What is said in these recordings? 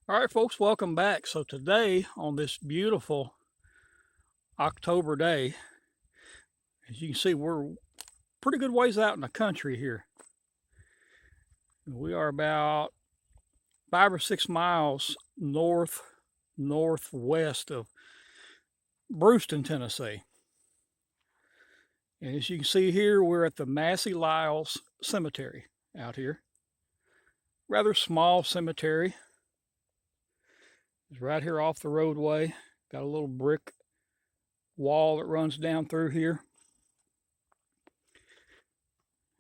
All right, folks, welcome back. So today, on this beautiful October day, as you can see, we're pretty good ways out in the country here. We are about 5 or 6 miles northwest of Bruceton, Tennessee. And as you can see here, we're at the Massey Lyles Cemetery out here. Rather small cemetery. It's right here off the roadway. Got a little brick wall that runs down through here.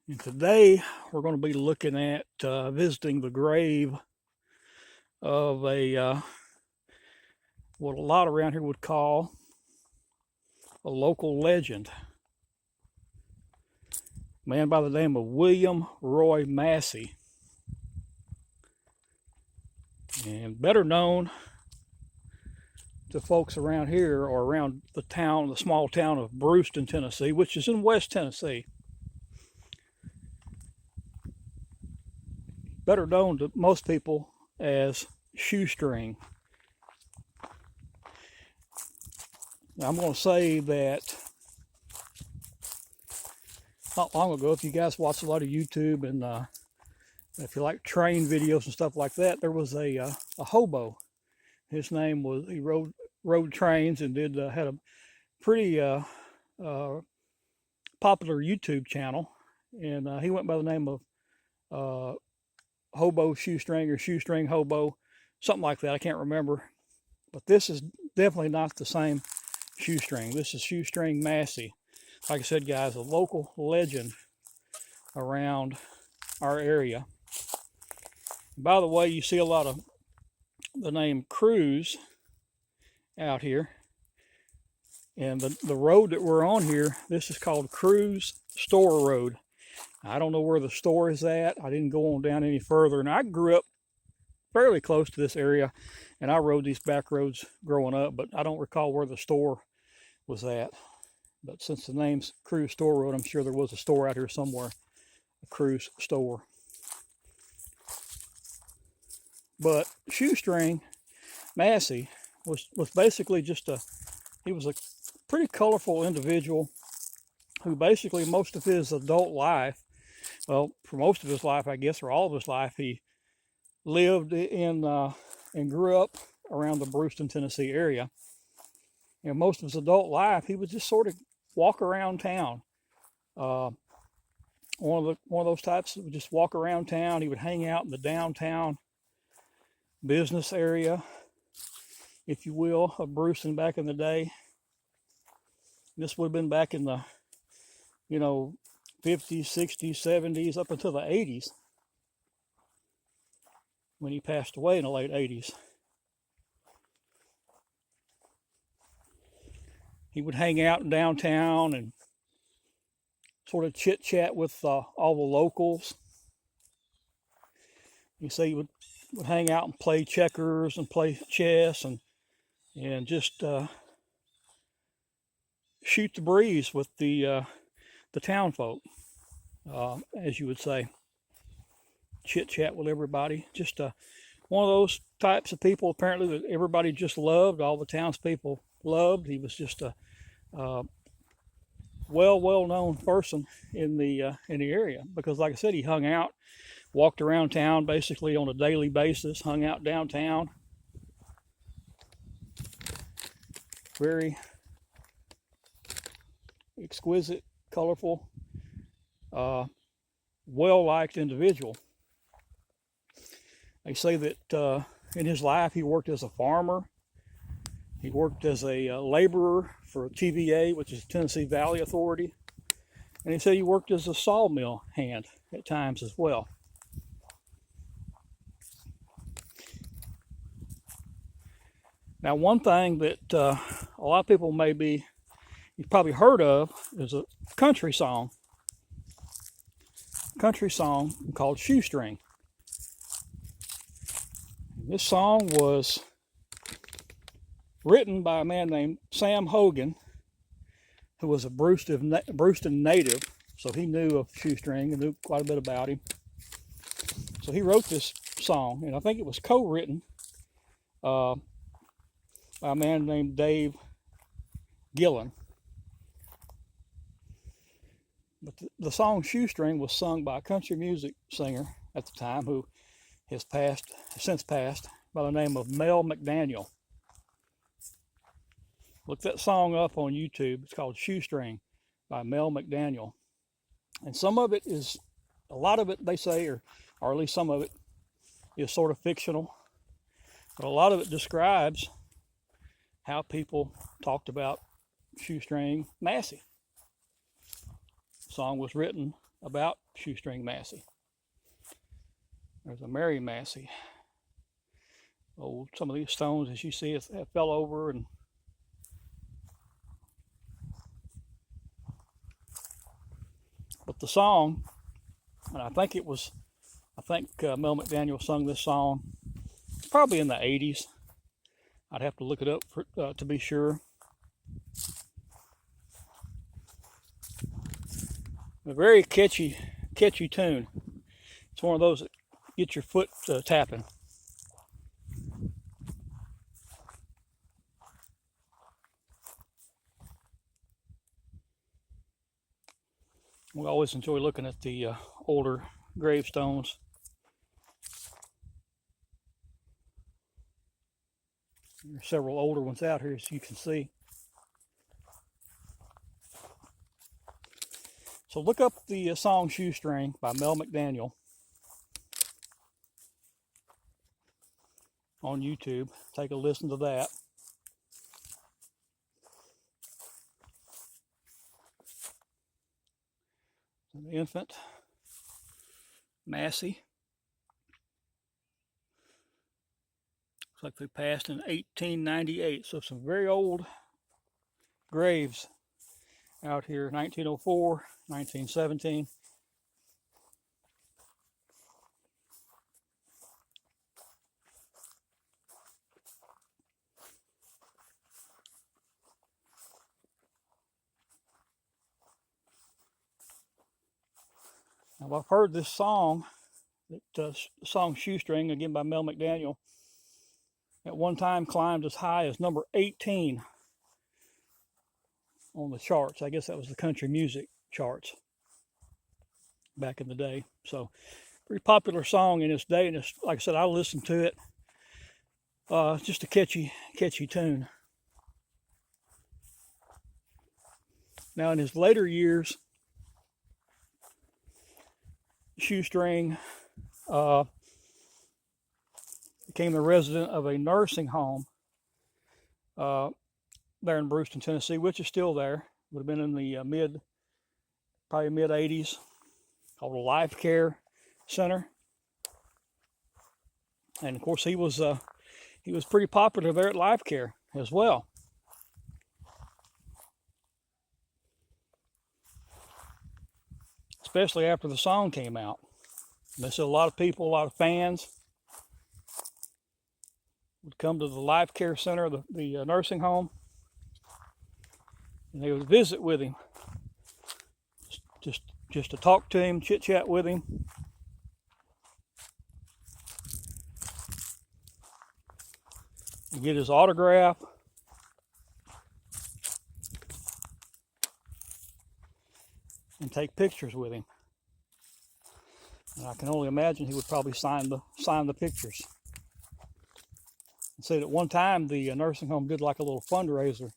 And today we're going to be looking at visiting the grave of what a lot around here would call a local legend. A man by the name of William Roy Massey. And better known to folks around here or around the small town of Bruceton, Tennessee, which is in West Tennessee. Better known to most people as Shoestring. Now, I'm going to say that not long ago, if you guys watch a lot of YouTube and if you like train videos and stuff like that, there was a hobo. His name was, he rode trains and had a pretty popular YouTube channel, and he went by the name of Hobo Shoestring or Shoestring Hobo, something like that. I can't remember, but this is definitely not the same Shoestring. This is Shoestring Massey. Like I said, guys, a local legend around our area. By the way, you see a lot of the name Cruise out here. And the road that we're on here, this is called Cruise Store Road. I don't know where the store is at. I didn't go on down any further. And I grew up fairly close to this area, and I rode these back roads growing up, but I don't recall where the store was at. But since the name's Cruise Store Road, I'm sure there was a store out here somewhere, a cruise store. But Shoestring Massey was basically he was a pretty colorful individual who basically most of his adult life, well, for most of his life, I guess, or all of his life, he lived in and grew up around the Bruceton, Tennessee area. And most of his adult life, he would just sort of walk around town. One of those types that would just walk around town. He would hang out in the downtown business area, if you will, of Bruceton back in the day. This would have been back in the, 50s, 60s, 70s, up until the 80s, when he passed away in the late 80s. He would hang out in downtown and sort of chit-chat with all the locals. You see, he would hang out and play checkers and play chess and just shoot the breeze with the town folk, as you would say. Chit-chat with everybody. Just one of those types of people, apparently, that everybody just loved. All the townspeople loved. He was just a well-known person in the area, because, like I said, he hung out, walked around town basically on a daily basis, hung out downtown. Very exquisite, colorful, well-liked individual. They say that in his life he worked as a farmer. He worked as a laborer for TVA, which is Tennessee Valley Authority. And he said he worked as a sawmill hand at times as well. Now, one thing that a lot of people you've probably heard of, is a country song called Shoestring. This song was written by a man named Sam Hogan, who was a Bruceton native, so he knew of Shoestring and knew quite a bit about him. So he wrote this song, and I think it was co-written by a man named Dave Gillen. But the song Shoestring was sung by a country music singer at the time who has since passed, by the name of Mel McDaniel. Look that song up on YouTube. It's called Shoestring by Mel McDaniel. And some of it is, a lot of it they say, or at least some of it, is sort of fictional. But a lot of it describes how people talked about Shoestring Massey. The song was written about Shoestring Massey. There's a Mary Massey. Oh, some of these stones, as you see, have fell over, and but the song, and I think Mel McDaniel sung this song probably in the 80s. I'd have to look it up to be sure. A very catchy tune. It's one of those that get your foot tapping. We always enjoy looking at the older gravestones. There's several older ones out here, as you can see. So look up the song Shoestring by Mel McDaniel on YouTube. Take a listen to that. An infant Massey. Looks like they passed in 1898. So some very old graves out here. 1904, 1917. Now, I've heard this song, the song Shoestring, again by Mel McDaniel, at one time climbed as high as number 18 on the charts. I guess that was the country music charts back in the day. So, pretty popular song in its day, and it's, like I said, I listened to it. Just a catchy tune. Now, in his later years, Shoestring became the resident of a nursing home there in Bruceton, Tennessee, which is still there. Would have been in the probably mid 80s, called a Life Care Center. And of course, he was pretty popular there at Life Care as well. Especially after the song came out. And they said a lot of people, a lot of fans would come to the Life Care Center, the nursing home, and they would visit with him, just to talk to him, chit chat with him. And get his autograph. And take pictures with him. And I can only imagine he would probably sign the pictures. And said at one time the nursing home did like a little fundraiser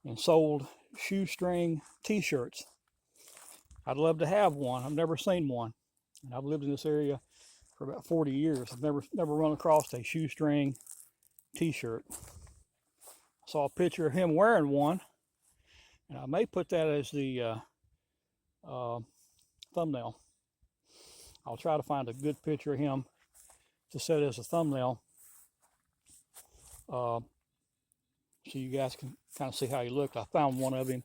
and sold shoestring T-shirts. I'd love to have one. I've never seen one, and I've lived in this area for about 40 years. I've never run across a shoestring T-shirt. I saw a picture of him wearing one, and I may put that as the thumbnail. I'll try to find a good picture of him to set as a thumbnail, so you guys can kind of see how he looked. I found one of him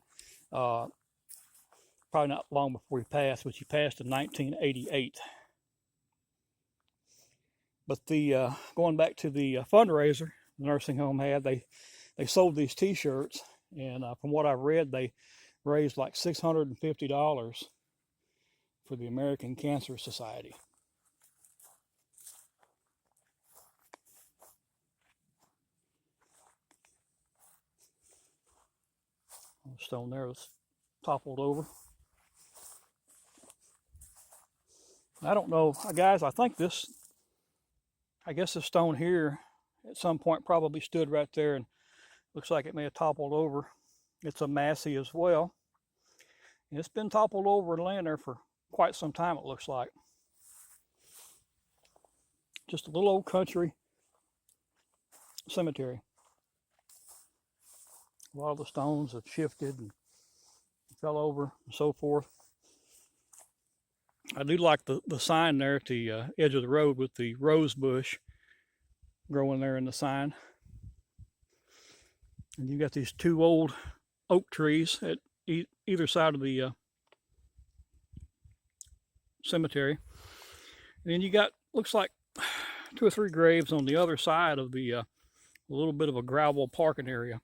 probably not long before he passed, which he passed in 1988. But going back to the fundraiser the nursing home had, they sold these T-shirts, and from what I've read, they raised like $650 for the American Cancer Society. Stone there that's toppled over. I don't know, guys, I guess this stone here at some point probably stood right there, and looks like it may have toppled over. It's a Massey as well. And it's been toppled over and laying there for quite some time, it looks like. Just a little old country cemetery. A lot of the stones have shifted and fell over and so forth. I do like the sign there at the edge of the road with the rose bush growing there in the sign. And you got these two old oak trees at either side of the cemetery. And then you got, looks like 2 or 3 graves on the other side of the a little bit of a gravel parking area.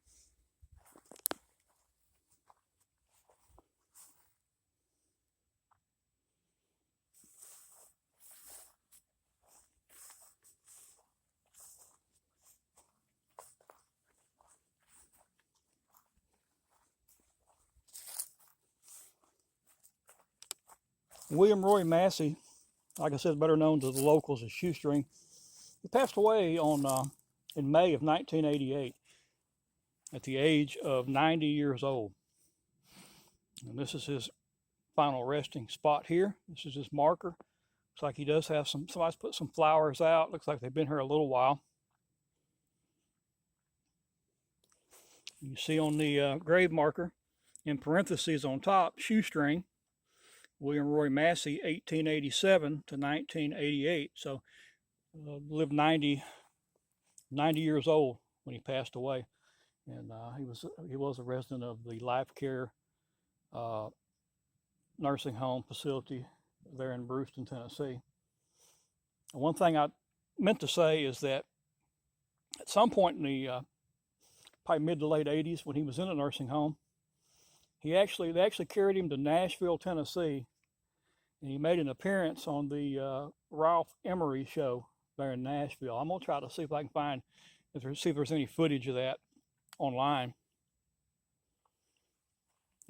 William Roy Massey, like I said, better known to the locals as Shoestring, he passed away on in May of 1988 at the age of 90 years old. And this is his final resting spot here. This is his marker. Looks like he does have somebody's put some flowers out. Looks like they've been here a little while. You see on the grave marker, in parentheses on top, Shoestring, William Roy Massey, 1887 to 1988. So lived 90 years old when he passed away. And he was a resident of the Life Care nursing home facility there in Bruceton, Tennessee. And one thing I meant to say is that at some point in the probably mid to late 80s, when he was in a nursing home, they actually carried him to Nashville, Tennessee, and he made an appearance on the Ralph Emery show there in Nashville. I'm gonna try to see if I can find, see if there's any footage of that online.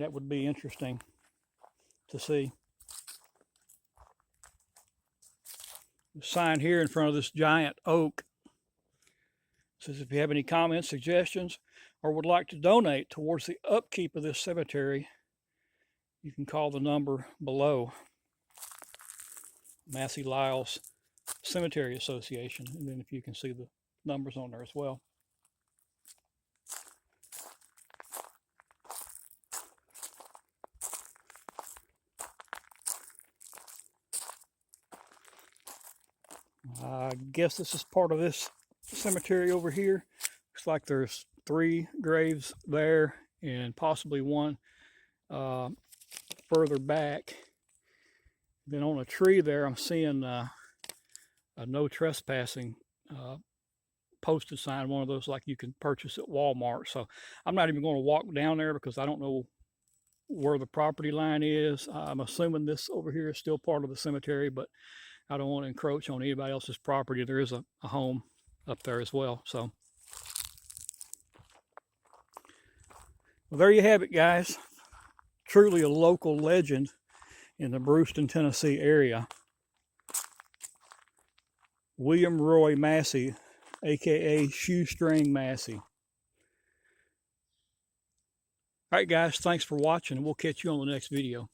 That would be interesting to see. The sign here in front of this giant oak says, if you have any comments, suggestions, or would like to donate towards the upkeep of this cemetery, you can call the number below. Massey Lyles Cemetery Association. And then if you can see the numbers on there as well. I guess this is part of this cemetery over here. Looks like there's 3 graves there and possibly one further back. Then on a tree there, I'm seeing a no trespassing posted sign, one of those like you can purchase at Walmart. So I'm not even going to walk down there because I don't know where the property line is. I'm assuming this over here is still part of the cemetery, but I don't want to encroach on anybody else's property. There is a home up there as well. So, well, there you have it, guys. Truly a local legend in the Bruceton, Tennessee area. William Roy Massey, aka Shoestring Massey. All right, guys, thanks for watching, and we'll catch you on the next video.